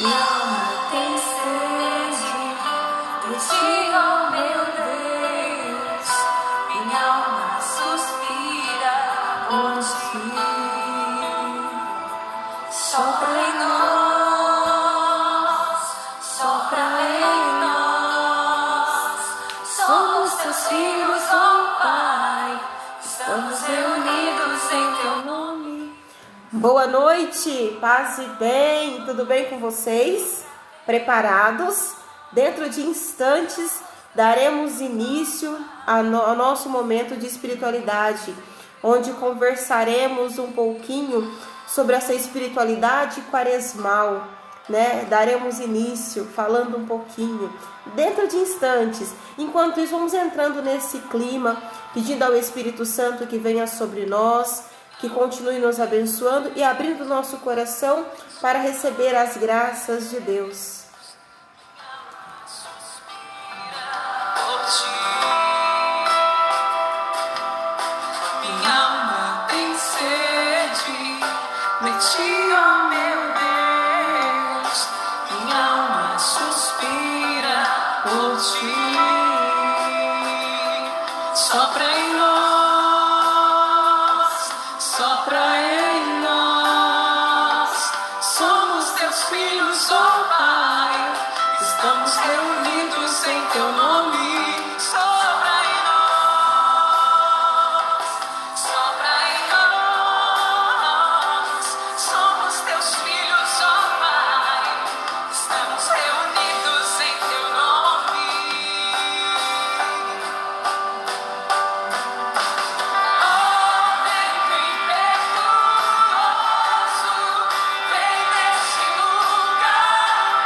Minha alma tem sede de ti, ó meu Deus. Minha alma suspira por ti. Sopra em nós, sopra em nós. Somos teus filhos, ó Pai. Estamos reunidos em teu nome. Boa noite, paz e bem, tudo bem com vocês? Preparados? Dentro de instantes daremos início ao nosso momento de espiritualidade, onde conversaremos um pouquinho sobre essa espiritualidade quaresmal, né? Daremos início falando um pouquinho, dentro de instantes. Enquanto isso, vamos entrando nesse clima, pedindo ao Espírito Santo que venha sobre nós, que continue nos abençoando e abrindo nosso coração para receber as graças de Deus. Minha alma tem sede de ti, ó meu Deus. Minha alma suspira por ti. Sopra em nós, sopra em nós. Somos teus filhos, ó Pai. Estamos reunidos em teu nome. Sopra em nós, sopra em nós. Somos teus filhos, ó Pai. Estamos reunidos em teu nome. Ó vento impetuoso, vem neste lugar,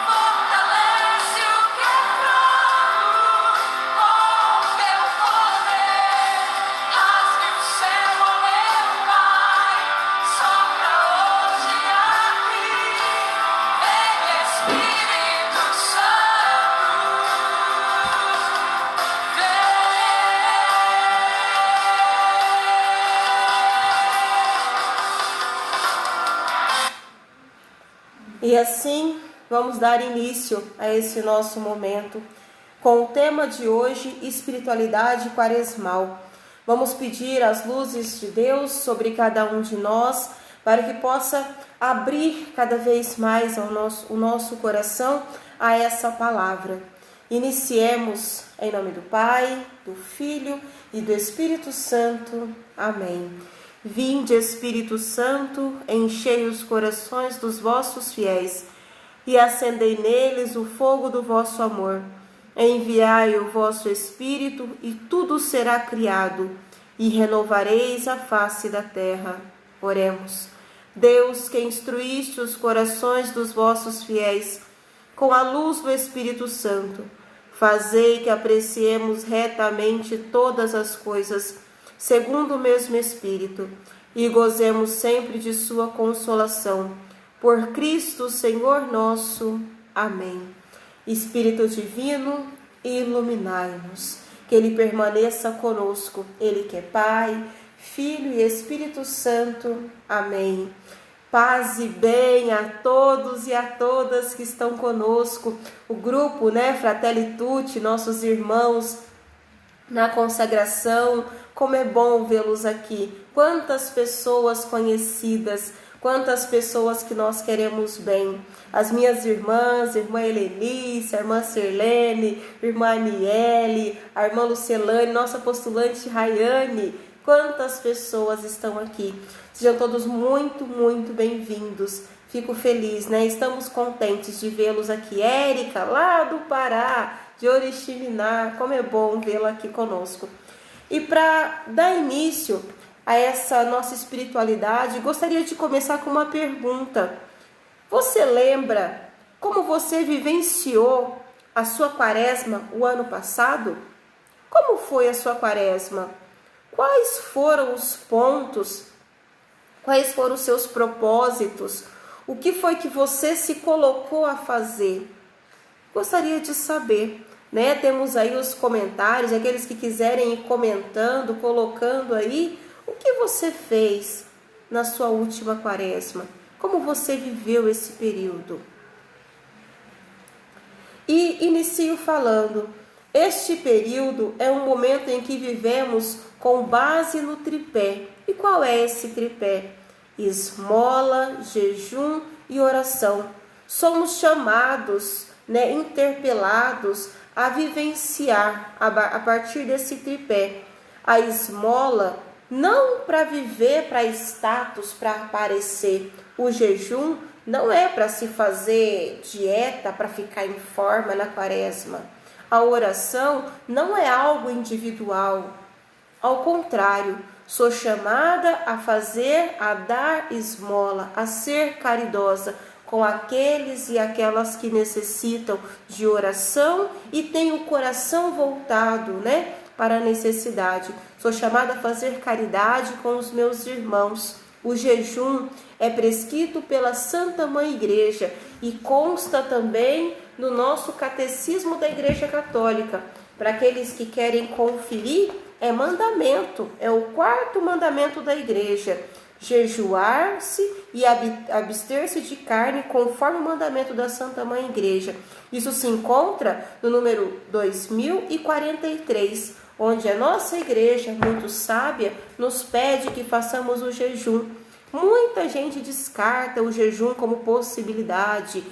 fortalece o que é fraco, com teu poder, rasgue o céu, ó meu Pai, sopra hoje aqui, vem Espírito Santo, E assim, vamos dar início a esse nosso momento com o tema de hoje, espiritualidade quaresmal. Vamos pedir as luzes de Deus sobre cada um de nós, para que possa abrir cada vez mais o nosso coração a essa palavra. Iniciemos em nome do Pai, do Filho e do Espírito Santo. Amém. Vinde, Espírito Santo, enchei os corações dos vossos fiéis e acendei neles o fogo do vosso amor. Enviai o vosso Espírito e tudo será criado e renovareis a face da terra. Oremos. Deus, que instruíste os corações dos vossos fiéis com a luz do Espírito Santo, fazei que apreciemos retamente todas as coisas segundo o mesmo Espírito, e gozemos sempre de sua consolação. Por Cristo, Senhor nosso. Amém. Espírito Divino, iluminai-nos, que Ele permaneça conosco, Ele que é Pai, Filho e Espírito Santo. Amém. Paz e bem a todos e a todas que estão conosco, o grupo, Fratelli Tutti, nossos irmãos na consagração. Como é bom vê-los aqui. Quantas pessoas conhecidas, quantas pessoas que nós queremos bem. As minhas irmãs, a irmã Helenice, a irmã Sirlene, a irmã Aniele, a irmã Lucelane, nossa postulante Rayane. Quantas pessoas estão aqui. Sejam todos muito, muito bem-vindos. Fico feliz, Estamos contentes de vê-los aqui. Érica, lá do Pará, de Oriximiná. Como é bom vê-la aqui conosco. E para dar início a essa nossa espiritualidade, gostaria de começar com uma pergunta. Você lembra como você vivenciou a sua quaresma o ano passado? Como foi a sua quaresma? Quais foram os pontos? Quais foram os seus propósitos? O que foi que você se colocou a fazer? Gostaria de saber. Temos aí os comentários, aqueles que quiserem ir comentando, colocando aí o que você fez, na sua última quaresma? Como você viveu esse período? E inicio falando, este período é um momento em que vivemos com base no tripé. E qual é esse tripé? Esmola, jejum e oração. Somos chamados, interpelados a vivenciar a partir desse tripé. A esmola, não para viver para status, para aparecer. O jejum não é para se fazer dieta, para ficar em forma na quaresma. A oração não é algo individual. Ao contrário, sou chamada a fazer, a dar esmola, a ser caridosa com aqueles e aquelas que necessitam de oração e têm o coração voltado, para a necessidade. Sou chamada a fazer caridade com os meus irmãos. O jejum é prescrito pela Santa Mãe Igreja e consta também no nosso Catecismo da Igreja Católica. Para aqueles que querem conferir, é mandamento, é o 4º mandamento da Igreja. Jejuar-se e abster-se de carne conforme o mandamento da Santa Mãe Igreja. Isso se encontra no número 2043, onde a nossa igreja, muito sábia, nos pede que façamos o jejum. Muita gente descarta o jejum como possibilidade.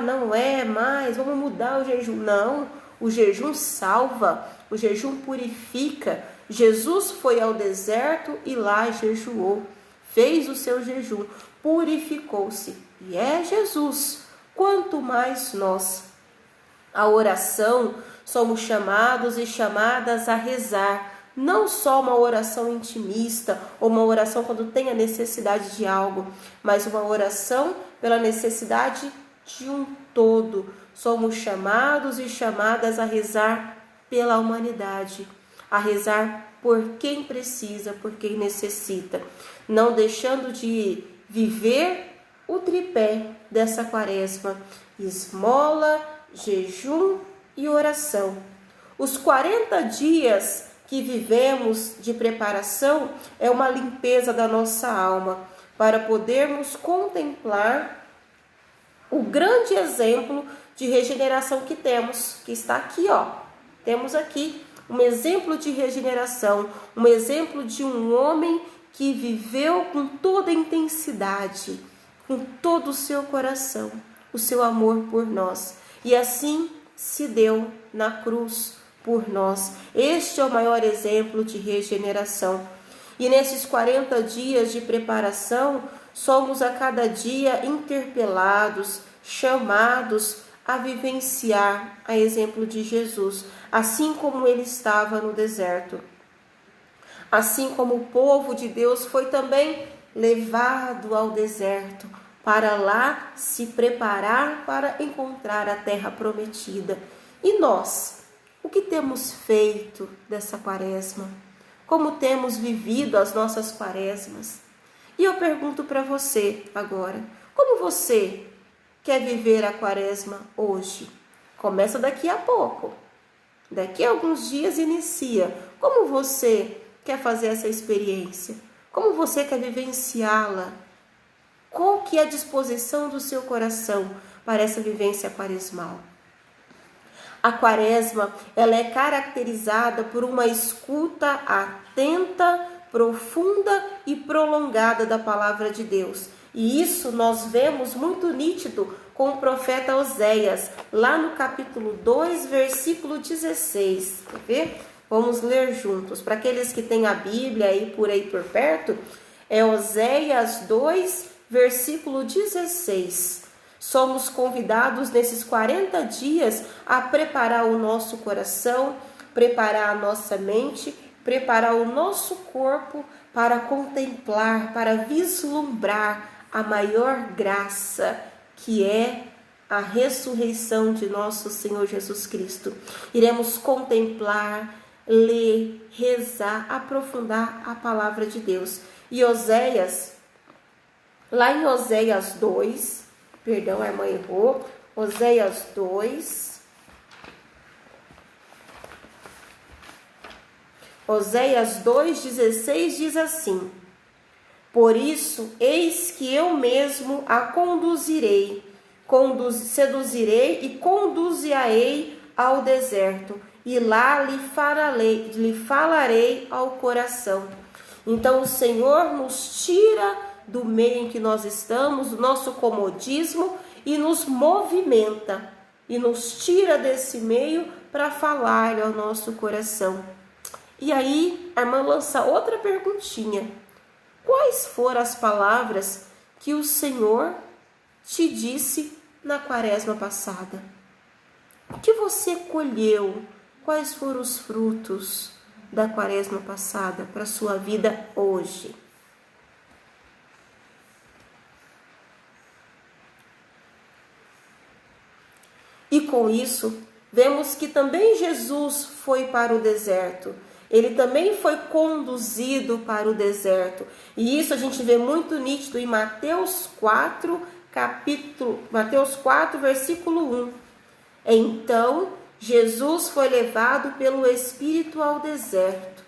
Não é mais, vamos mudar o jejum. Não, o jejum salva, o jejum purifica. Jesus foi ao deserto e lá jejuou, fez o seu jejum, purificou-se. E é Jesus, quanto mais nós. A oração, somos chamados e chamadas a rezar. Não só uma oração intimista, ou uma oração quando tem a necessidade de algo, mas uma oração pela necessidade de um todo. Somos chamados e chamadas a rezar pela humanidade, a rezar por quem precisa, por quem necessita, não deixando de viver o tripé dessa quaresma: esmola, jejum e oração. Os 40 dias que vivemos de preparação é uma limpeza da nossa alma, para podermos contemplar o grande exemplo de regeneração que temos, que está aqui, Temos aqui um exemplo de regeneração, um exemplo de um homem que viveu com toda a intensidade, com todo o seu coração, o seu amor por nós. E assim se deu na cruz por nós. Este é o maior exemplo de regeneração. E nesses 40 dias de preparação, somos a cada dia interpelados, chamados a vivenciar a exemplo de Jesus, assim como ele estava no deserto. Assim como o povo de Deus foi também levado ao deserto, para lá se preparar para encontrar a terra prometida. E nós, o que temos feito dessa quaresma? Como temos vivido as nossas quaresmas? E eu pergunto para você agora, como você quer viver a quaresma hoje? Começa daqui a pouco. Daqui a alguns dias inicia. Como você quer fazer essa experiência? Como você quer vivenciá-la? Qual que é a disposição do seu coração para essa vivência quaresmal? A quaresma, ela é caracterizada por uma escuta atenta, profunda e prolongada da palavra de Deus. E isso nós vemos muito nítido com o profeta Oséias, lá no capítulo 2, versículo 16. Quer ver? Vamos ler juntos. Para aqueles que têm a Bíblia aí por perto, é Oséias 2, versículo 16. Somos convidados nesses 40 dias a preparar o nosso coração, preparar a nossa mente, preparar o nosso corpo para contemplar, para vislumbrar a maior graça, que é a ressurreição de nosso Senhor Jesus Cristo. Iremos contemplar, ler, rezar, aprofundar a palavra de Deus. E Oséias, lá em Oséias 2, perdão, a irmã errou, Oséias 2, Oséias 2,16 diz assim: Por isso, eis que eu mesmo a conduzirei, seduzirei e conduzirei ao deserto, e lá lhe falarei ao coração. Então o Senhor nos tira do meio em que nós estamos, do nosso comodismo, e nos movimenta, e nos tira desse meio para falar ao nosso coração. E aí a irmã lança outra perguntinha: quais foram as palavras que o Senhor te disse na quaresma passada? O que você colheu? Quais foram os frutos da quaresma passada para a sua vida hoje? E com isso, vemos que também Jesus foi para o deserto. Ele também foi conduzido para o deserto. E isso a gente vê muito nítido em Mateus 4, versículo 1. Então, Jesus foi levado pelo Espírito ao deserto.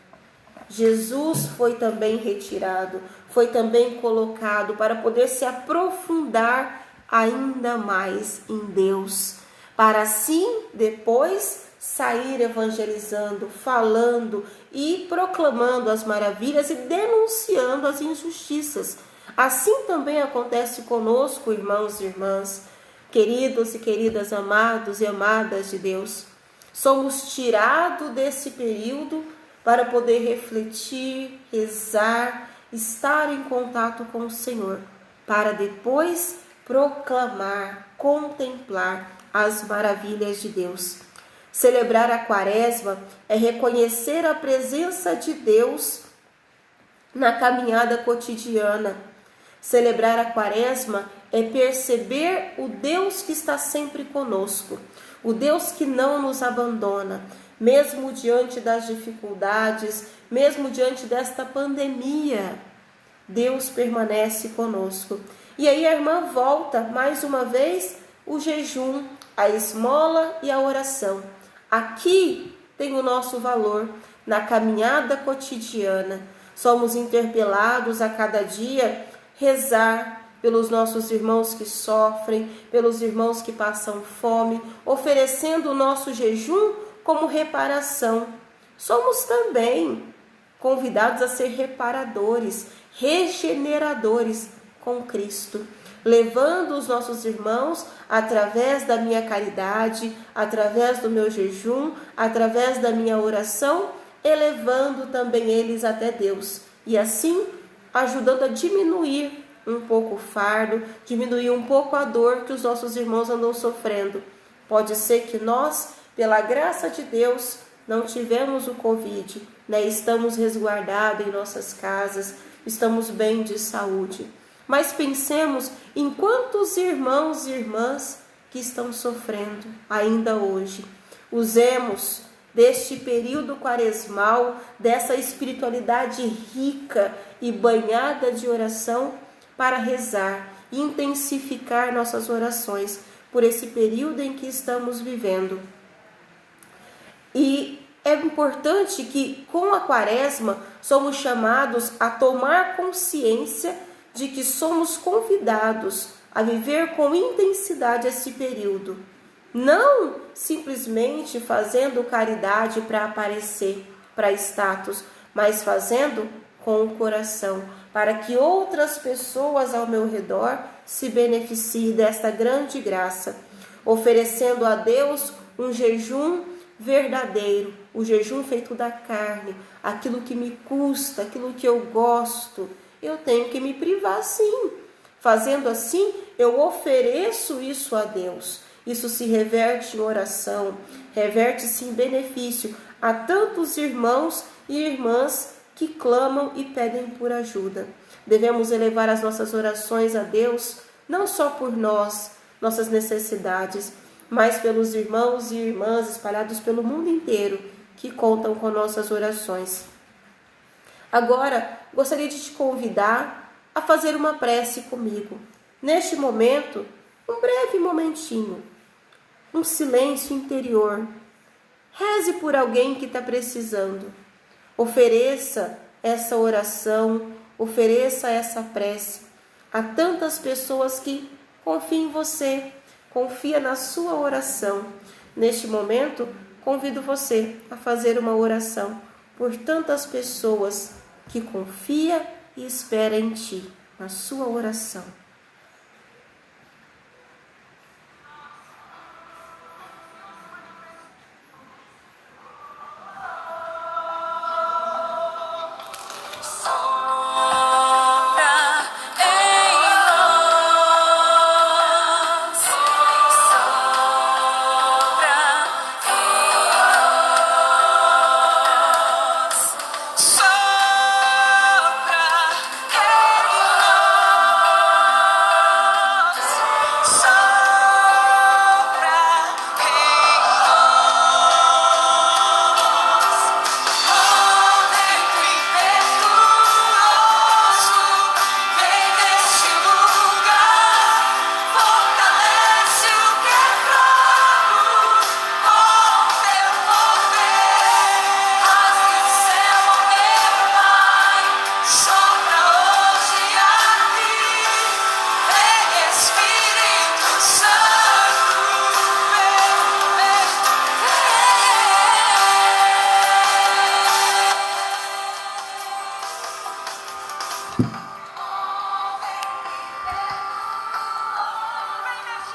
Jesus foi também retirado, foi também colocado para poder se aprofundar ainda mais em Deus, para assim depois sair evangelizando, falando e proclamando as maravilhas e denunciando as injustiças. Assim também acontece conosco, irmãos e irmãs, queridos e queridas, amados e amadas de Deus. Somos tirados desse período para poder refletir, rezar, estar em contato com o Senhor, para depois proclamar, contemplar as maravilhas de Deus. Celebrar a quaresma é reconhecer a presença de Deus na caminhada cotidiana. Celebrar a quaresma é perceber o Deus que está sempre conosco, o Deus que não nos abandona, mesmo diante das dificuldades, mesmo diante desta pandemia, Deus permanece conosco. E aí a irmã volta mais uma vez o jejum, a esmola e a oração. Aqui tem o nosso valor na caminhada cotidiana. Somos interpelados a cada dia rezar pelos nossos irmãos que sofrem, pelos irmãos que passam fome, oferecendo o nosso jejum como reparação. Somos também convidados a ser reparadores, regeneradores com Cristo, levando os nossos irmãos através da minha caridade, através do meu jejum, através da minha oração, elevando também eles até Deus. E assim, ajudando a diminuir um pouco o fardo, diminuir um pouco a dor que os nossos irmãos andam sofrendo. Pode ser que nós, pela graça de Deus, não tivemos o Covid, estamos resguardados em nossas casas, estamos bem de saúde. Mas pensemos em quantos irmãos e irmãs que estão sofrendo ainda hoje. Usemos deste período quaresmal, dessa espiritualidade rica e banhada de oração para rezar e intensificar nossas orações por esse período em que estamos vivendo. E é importante que com a quaresma somos chamados a tomar consciência de que somos convidados a viver com intensidade esse período. Não simplesmente fazendo caridade para aparecer, para status, mas fazendo com o coração, para que outras pessoas ao meu redor se beneficiem desta grande graça, oferecendo a Deus um jejum verdadeiro, o jejum feito da carne, aquilo que me custa, aquilo que eu gosto, eu tenho que me privar sim. Fazendo assim, eu ofereço isso a Deus. Isso se reverte em oração, reverte-se em benefício a tantos irmãos e irmãs que clamam e pedem por ajuda. Devemos elevar as nossas orações a Deus, não só por nós, nossas necessidades, mas pelos irmãos e irmãs espalhados pelo mundo inteiro que contam com nossas orações. Agora, gostaria de te convidar a fazer uma prece comigo. Neste momento, um breve momentinho, um silêncio interior. Reze por alguém que está precisando. Ofereça essa oração, ofereça essa prece a tantas pessoas que confiam em você, confia na sua oração. Neste momento, convido você a fazer uma oração por tantas pessoas que confiam e esperam em ti, na sua oração.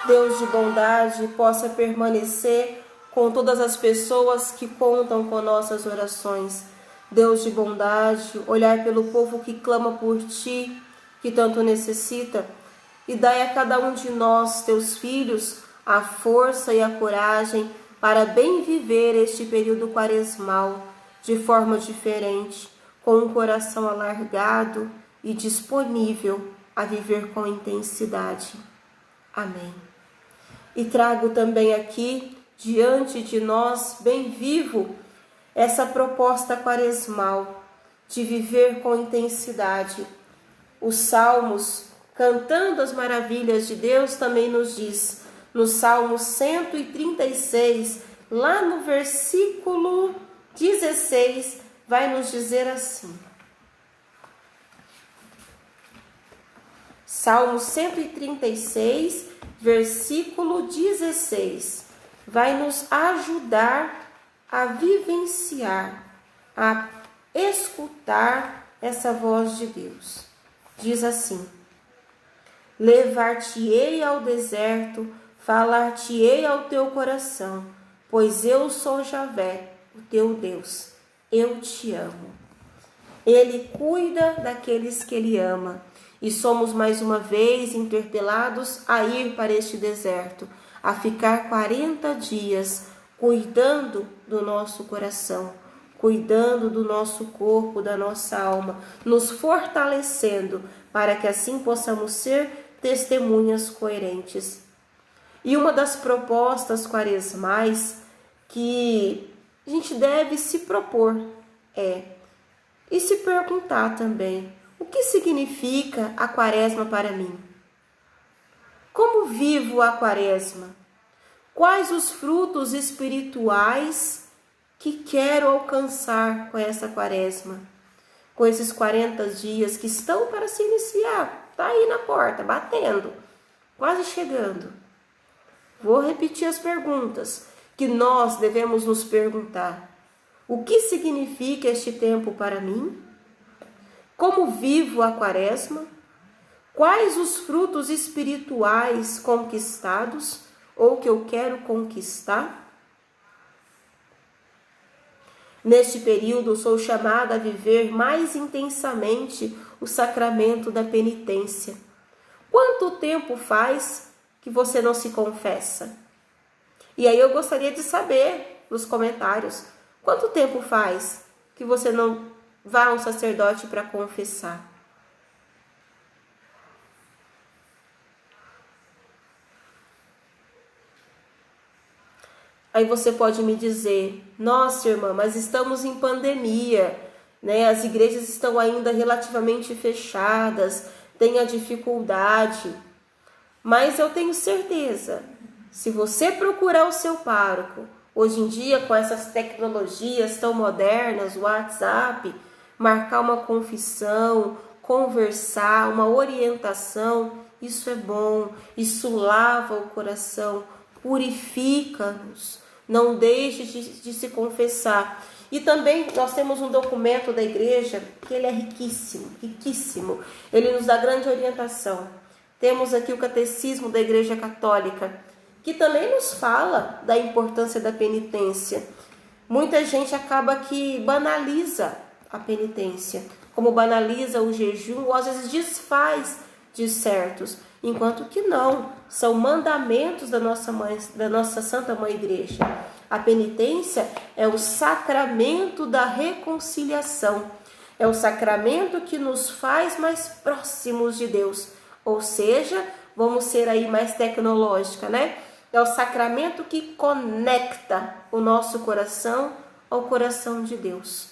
Deus de bondade, possa permanecer com todas as pessoas que contam com nossas orações. Deus de bondade, olhar pelo povo que clama por ti, que tanto necessita, e dai a cada um de nós, teus filhos, a força e a coragem para bem viver este período quaresmal de forma diferente, com um coração alargado e disponível a viver com intensidade. Amém. E trago também aqui, diante de nós, bem vivo, essa proposta quaresmal de viver com intensidade. Os Salmos, cantando as maravilhas de Deus, também nos diz, no Salmo 136, lá no versículo 16, vai nos dizer assim. Salmo 136, versículo 16, vai nos ajudar a vivenciar, a escutar essa voz de Deus. Diz assim: levar-te-ei ao deserto, falar-te-ei ao teu coração, pois eu sou Javé, o teu Deus, eu te amo. Ele cuida daqueles que ele ama. E somos mais uma vez interpelados a ir para este deserto, a ficar 40 dias cuidando do nosso coração, cuidando do nosso corpo, da nossa alma, nos fortalecendo para que assim possamos ser testemunhas coerentes. E uma das propostas quaresmais que a gente deve se propor e se perguntar também: o que significa a quaresma para mim? Como vivo a quaresma? Quais os frutos espirituais que quero alcançar com essa quaresma? Com esses 40 dias que estão para se iniciar, está aí na porta, batendo, quase chegando. Vou repetir as perguntas que nós devemos nos perguntar. O que significa este tempo para mim? Como vivo a quaresma? Quais os frutos espirituais conquistados ou que eu quero conquistar? Neste período, sou chamada a viver mais intensamente o sacramento da penitência. Quanto tempo faz que você não se confessa? E aí eu gostaria de saber nos comentários, quanto tempo faz que você não vá a um sacerdote para confessar? Aí você pode me dizer: nossa, irmã, mas estamos em pandemia, né? As igrejas estão ainda relativamente fechadas, tem a dificuldade. Mas eu tenho certeza, se você procurar o seu pároco, hoje em dia com essas tecnologias tão modernas, o WhatsApp, marcar uma confissão, conversar, uma orientação, isso é bom, isso lava o coração, purifica-nos, não deixe de se confessar. E também nós temos um documento da igreja que ele é riquíssimo, riquíssimo. Ele nos dá grande orientação. Temos aqui o Catecismo da Igreja Católica, que também nos fala da importância da penitência. Muita gente acaba que banaliza a penitência, como banaliza o jejum, ou às vezes desfaz de certos, enquanto que não, são mandamentos da nossa Santa Mãe Igreja. A penitência é o sacramento da reconciliação, é o sacramento que nos faz mais próximos de Deus, ou seja, vamos ser aí mais tecnológica, né? É o sacramento que conecta o nosso coração ao coração de Deus.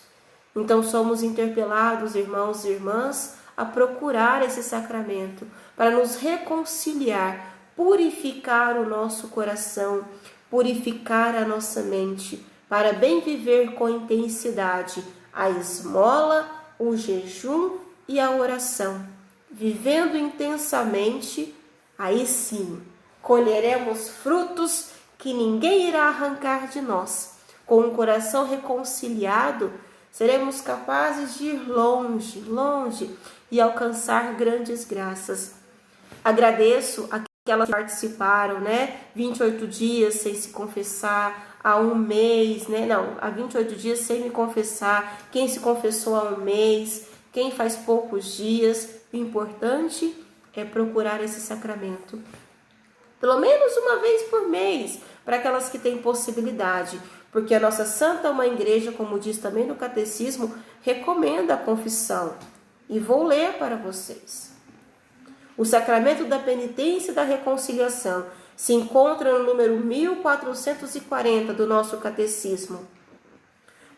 Então somos interpelados, irmãos e irmãs, a procurar esse sacramento para nos reconciliar, purificar o nosso coração, purificar a nossa mente, para bem viver com intensidade a esmola, o jejum e a oração. Vivendo intensamente, aí sim, colheremos frutos que ninguém irá arrancar de nós. Com um coração reconciliado, seremos capazes de ir longe, longe e alcançar grandes graças. Agradeço aquelas que participaram, né? 28 dias sem se confessar, há um mês, né? Não, há 28 dias sem me confessar, quem se confessou há um mês, quem faz poucos dias. O importante é procurar esse sacramento. Pelo menos uma vez por mês, para aquelas que têm possibilidade, porque a nossa Santa Mãe Igreja, como diz também no Catecismo, recomenda a confissão. E vou ler para vocês. O sacramento da penitência e da reconciliação se encontra no número 1440 do nosso Catecismo.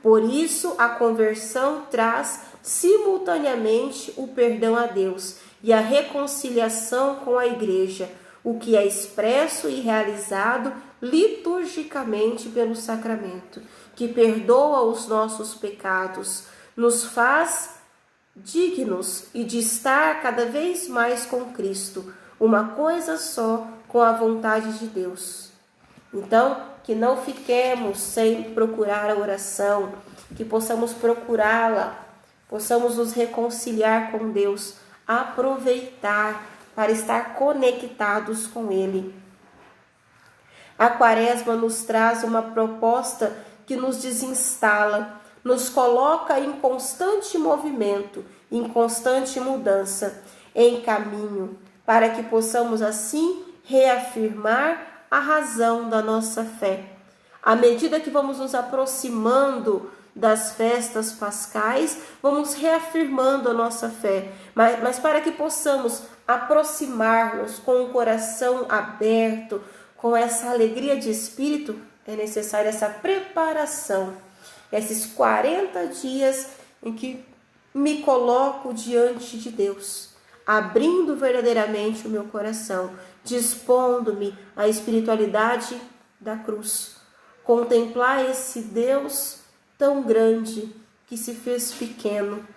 Por isso, a conversão traz simultaneamente o perdão a Deus e a reconciliação com a Igreja, o que é expresso e realizado liturgicamente pelo sacramento, que perdoa os nossos pecados, nos faz dignos e de estar cada vez mais com Cristo, uma coisa só com a vontade de Deus. Então, que não fiquemos sem procurar a oração, que possamos procurá-la, possamos nos reconciliar com Deus, aproveitar para estar conectados com Ele. A Quaresma nos traz uma proposta que nos desinstala, nos coloca em constante movimento, em constante mudança, em caminho, para que possamos assim reafirmar a razão da nossa fé. À medida que vamos nos aproximando das festas pascais, vamos reafirmando a nossa fé, mas para que possamos aproximar-nos com o coração aberto, com essa alegria de espírito, é necessária essa preparação, esses 40 dias em que me coloco diante de Deus, abrindo verdadeiramente o meu coração, dispondo-me à espiritualidade da cruz, contemplar esse Deus tão grande que se fez pequeno,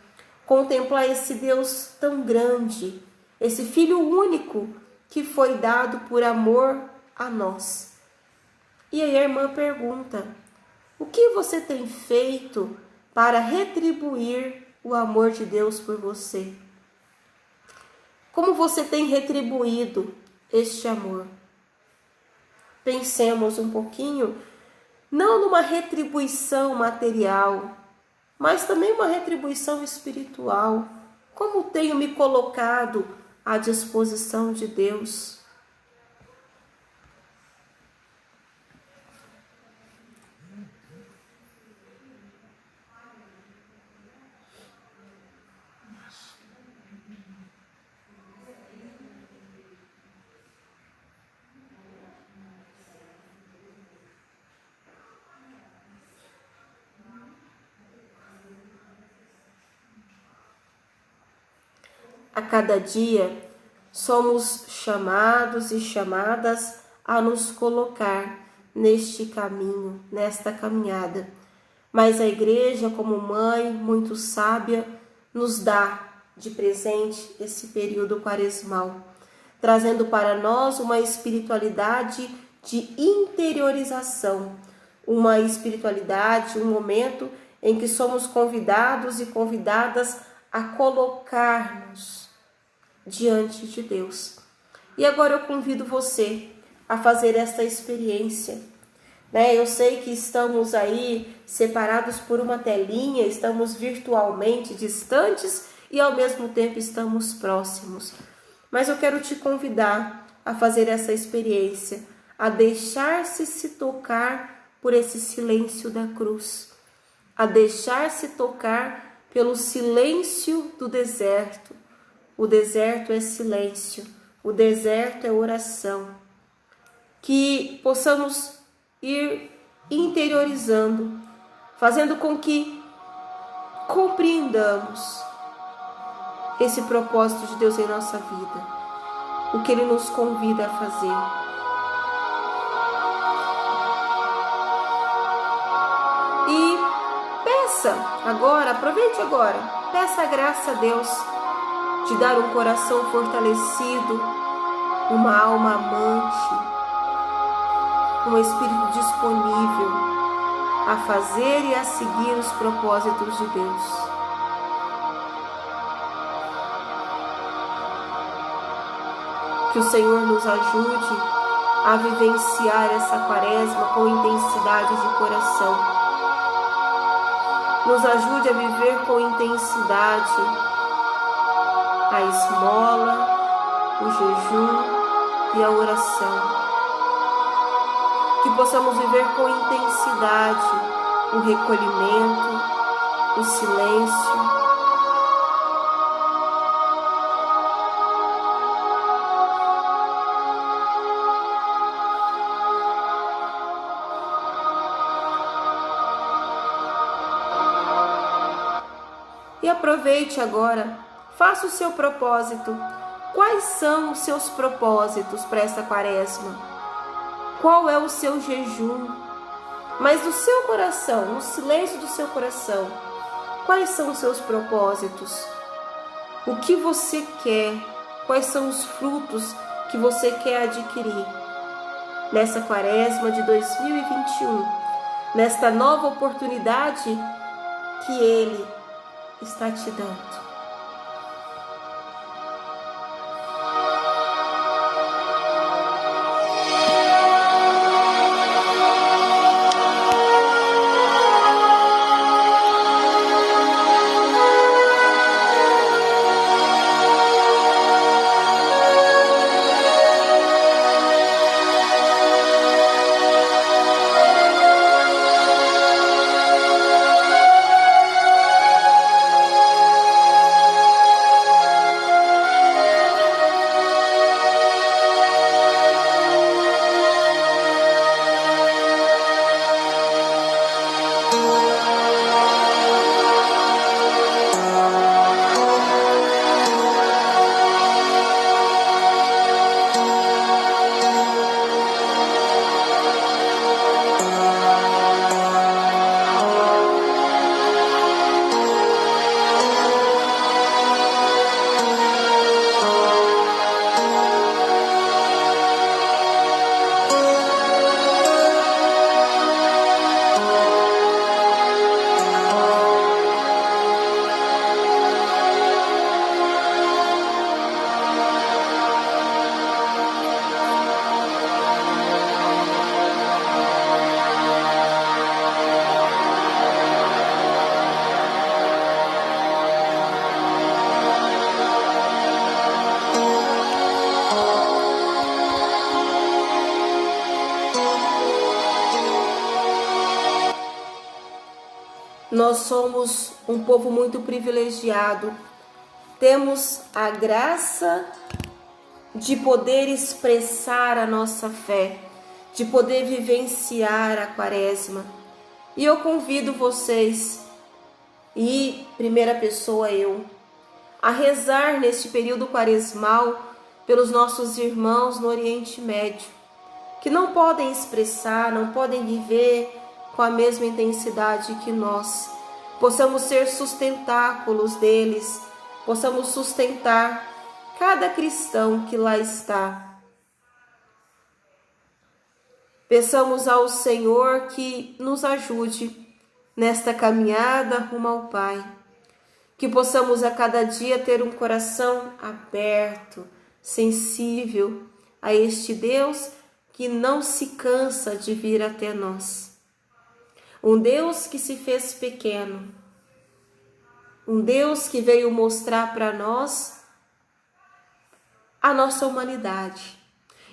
contemplar esse Deus tão grande, esse Filho único que foi dado por amor a nós. E aí a irmã pergunta: o que você tem feito para retribuir o amor de Deus por você? Como você tem retribuído este amor? Pensemos um pouquinho, não numa retribuição material, mas também uma retribuição espiritual. Como tenho me colocado à disposição de Deus? A cada dia somos chamados e chamadas a nos colocar neste caminho, nesta caminhada. Mas a Igreja, como mãe muito sábia, nos dá de presente esse período quaresmal, trazendo para nós uma espiritualidade de interiorização, uma espiritualidade, um momento em que somos convidados e convidadas a colocar-nos diante de Deus. E agora eu convido você a fazer esta experiência. Eu sei que estamos aí separados por uma telinha, estamos virtualmente distantes e ao mesmo tempo estamos próximos. Mas eu quero te convidar a fazer essa experiência, a deixar-se tocar por esse silêncio da cruz, a deixar-se tocar pelo silêncio do deserto. O deserto é silêncio, o deserto é oração. Que possamos ir interiorizando, fazendo com que compreendamos esse propósito de Deus em nossa vida, o que Ele nos convida a fazer. E peça agora, aproveite agora, peça a graça a Deus de dar um coração fortalecido, uma alma amante, um espírito disponível a fazer e a seguir os propósitos de Deus. Que o Senhor nos ajude a vivenciar essa quaresma com intensidade de coração. Nos ajude a viver com intensidade a esmola, o jejum e a oração. Que possamos viver com intensidade o recolhimento, o silêncio. E aproveite agora, faça o seu propósito. Quais são os seus propósitos para esta quaresma? Qual é o seu jejum? Mas do seu coração, no silêncio do seu coração, quais são os seus propósitos? O que você quer? Quais são os frutos que você quer adquirir nessa quaresma de 2021? Nesta nova oportunidade que Ele está te dando. Nós somos um povo muito privilegiado. Temos a graça de poder expressar a nossa fé, de poder vivenciar a quaresma. E eu convido vocês, e primeira pessoa eu, a rezar neste período quaresmal pelos nossos irmãos no Oriente Médio, que não podem expressar, não podem viver com a mesma intensidade que nós. Possamos ser sustentáculos deles possamos sustentar cada cristão que lá está. Peçamos ao Senhor que nos ajude nesta caminhada rumo ao Pai, que possamos a cada dia ter um coração aberto, sensível a este Deus que não se cansa de vir até nós. Um Deus que se fez pequeno, um Deus que veio mostrar para nós a nossa humanidade.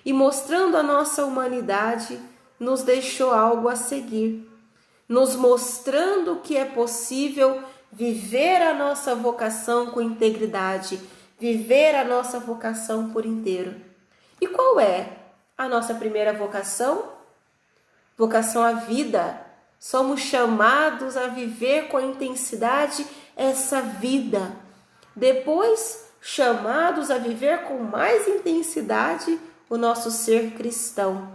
E mostrando a nossa humanidade, nos deixou algo a seguir, nos mostrando que é possível viver a nossa vocação com integridade, viver a nossa vocação por inteiro. E qual é a nossa primeira vocação? Vocação à vida. Somos chamados a viver com intensidade essa vida. Depois, chamados a viver com mais intensidade o nosso ser cristão.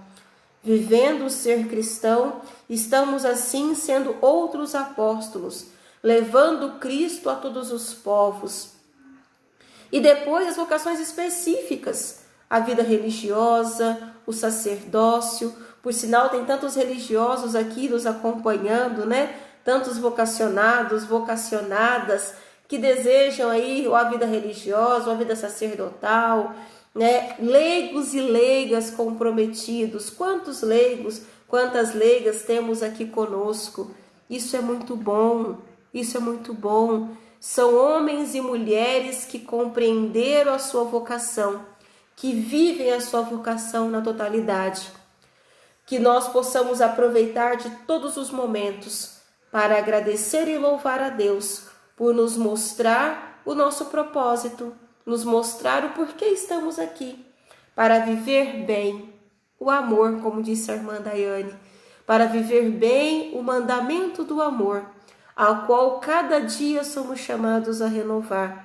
Vivendo o ser cristão, estamos assim sendo outros apóstolos, levando Cristo a todos os povos. E depois as vocações específicas, a vida religiosa, o sacerdócio. Por sinal, tem tantos religiosos aqui nos acompanhando, né? Tantos vocacionados, vocacionadas, que desejam aí a vida religiosa, a vida sacerdotal, né? Leigos e leigas comprometidos. Quantos leigos, quantas leigas temos aqui conosco? Isso é muito bom, isso é muito bom. São homens e mulheres que compreenderam a sua vocação, que vivem a sua vocação na totalidade. Que nós possamos aproveitar de todos os momentos para agradecer e louvar a Deus por nos mostrar o nosso propósito, nos mostrar o porquê estamos aqui, para viver bem o amor, como disse a irmã Daiane, para viver bem o mandamento do amor, ao qual cada dia somos chamados a renovar.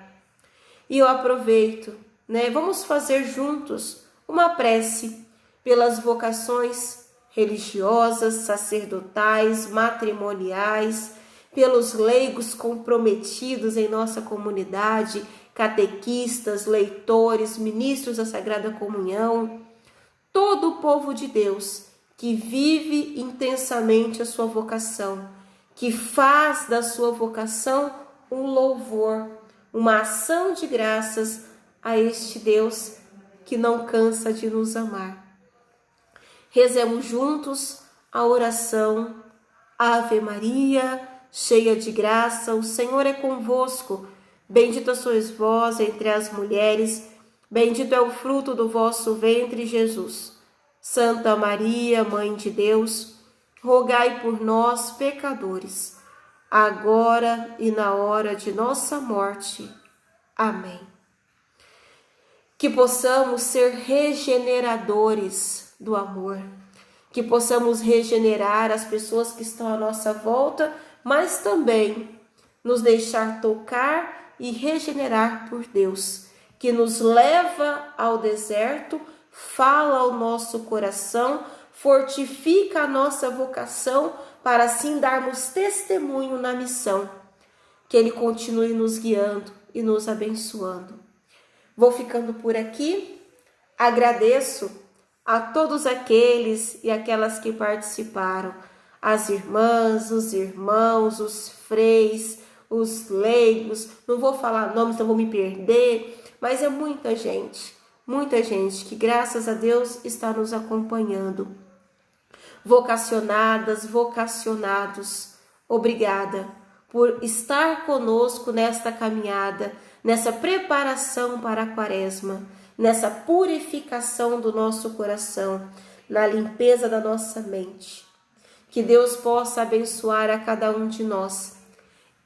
E eu aproveito, né? Vamos fazer juntos uma prece pelas vocações religiosas, sacerdotais, matrimoniais, pelos leigos comprometidos em nossa comunidade, catequistas, leitores, ministros da Sagrada Comunhão, todo o povo de Deus que vive intensamente a sua vocação, que faz da sua vocação um louvor, uma ação de graças a este Deus que não cansa de nos amar. Rezemos juntos a oração Ave Maria, cheia de graça, o Senhor é convosco. Bendita sois vós entre as mulheres, bendito é o fruto do vosso ventre, Jesus. Santa Maria, Mãe de Deus, rogai por nós, pecadores, agora e na hora de nossa morte. Amém. Que possamos ser regeneradores do amor, que possamos regenerar as pessoas que estão à nossa volta, mas também nos deixar tocar e regenerar por Deus, que nos leva ao deserto, fala ao nosso coração, fortifica a nossa vocação para assim darmos testemunho na missão. Que Ele continue nos guiando e nos abençoando. Vou ficando por aqui. Agradeço a todos aqueles e aquelas que participaram, as irmãs, os irmãos, os freis, os leigos. Não vou falar nomes, não vou me perder, mas é muita gente que graças a Deus está nos acompanhando. Vocacionadas, vocacionados, obrigada por estar conosco nesta caminhada, nessa preparação para a Quaresma, nessa purificação do nosso coração, na limpeza da nossa mente. Que Deus possa abençoar a cada um de nós.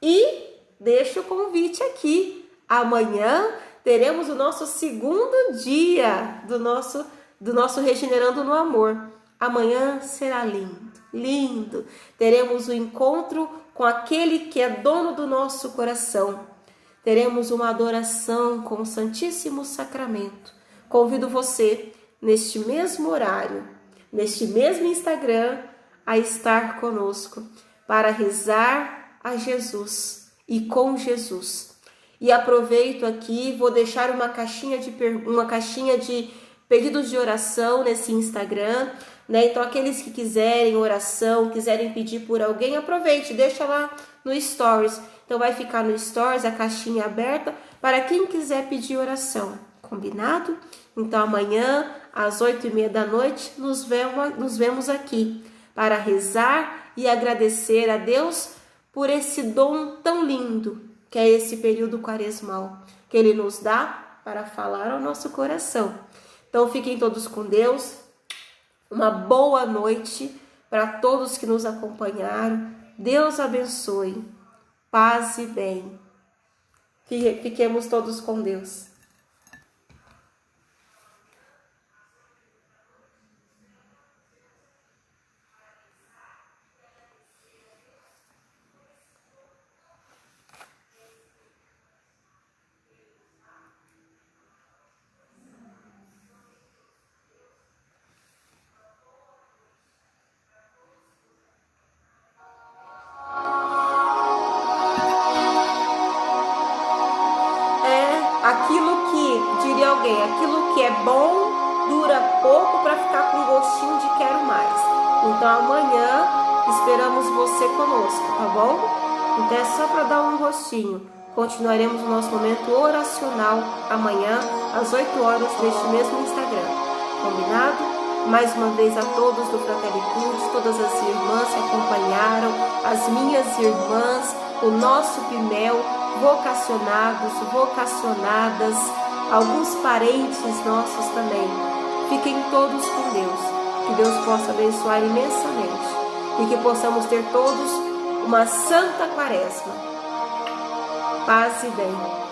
E deixo o convite aqui. Amanhã teremos o nosso segundo dia do nosso Regenerando no Amor. Amanhã será lindo, lindo. Teremos o encontro com aquele que é dono do nosso coração. Teremos uma adoração com o Santíssimo Sacramento. Convido você, neste mesmo horário, neste mesmo Instagram, a estar conosco para rezar a Jesus e com Jesus. E aproveito aqui, vou deixar uma caixinha de pedidos de oração nesse Instagram, né? Então aqueles que quiserem oração, quiserem pedir por alguém, aproveite, deixa lá no Stories. Então vai ficar no Stories a caixinha aberta para quem quiser pedir oração, combinado? Então amanhã às 8h30 da noite nos vemos aqui para rezar e agradecer a Deus por esse dom tão lindo que é esse período quaresmal, que Ele nos dá para falar ao nosso coração. Então fiquem todos com Deus, uma boa noite para todos que nos acompanharam, Deus abençoe, paz e bem, fiquemos todos com Deus. Aquilo que, diria alguém, aquilo que é bom dura pouco para ficar com gostinho de quero mais. Então amanhã esperamos você conosco, tá bom? Então é só para dar um gostinho. Continuaremos o nosso momento oracional amanhã às 8 horas neste mesmo Instagram. Combinado? Mais uma vez a todos do Fraternitude, todas as irmãs que acompanharam, as minhas irmãs, o nosso Pimel, vocacionados, vocacionadas, alguns parentes nossos também. Fiquem todos com Deus, que Deus possa abençoar imensamente e que possamos ter todos uma santa quaresma. Paz e bem.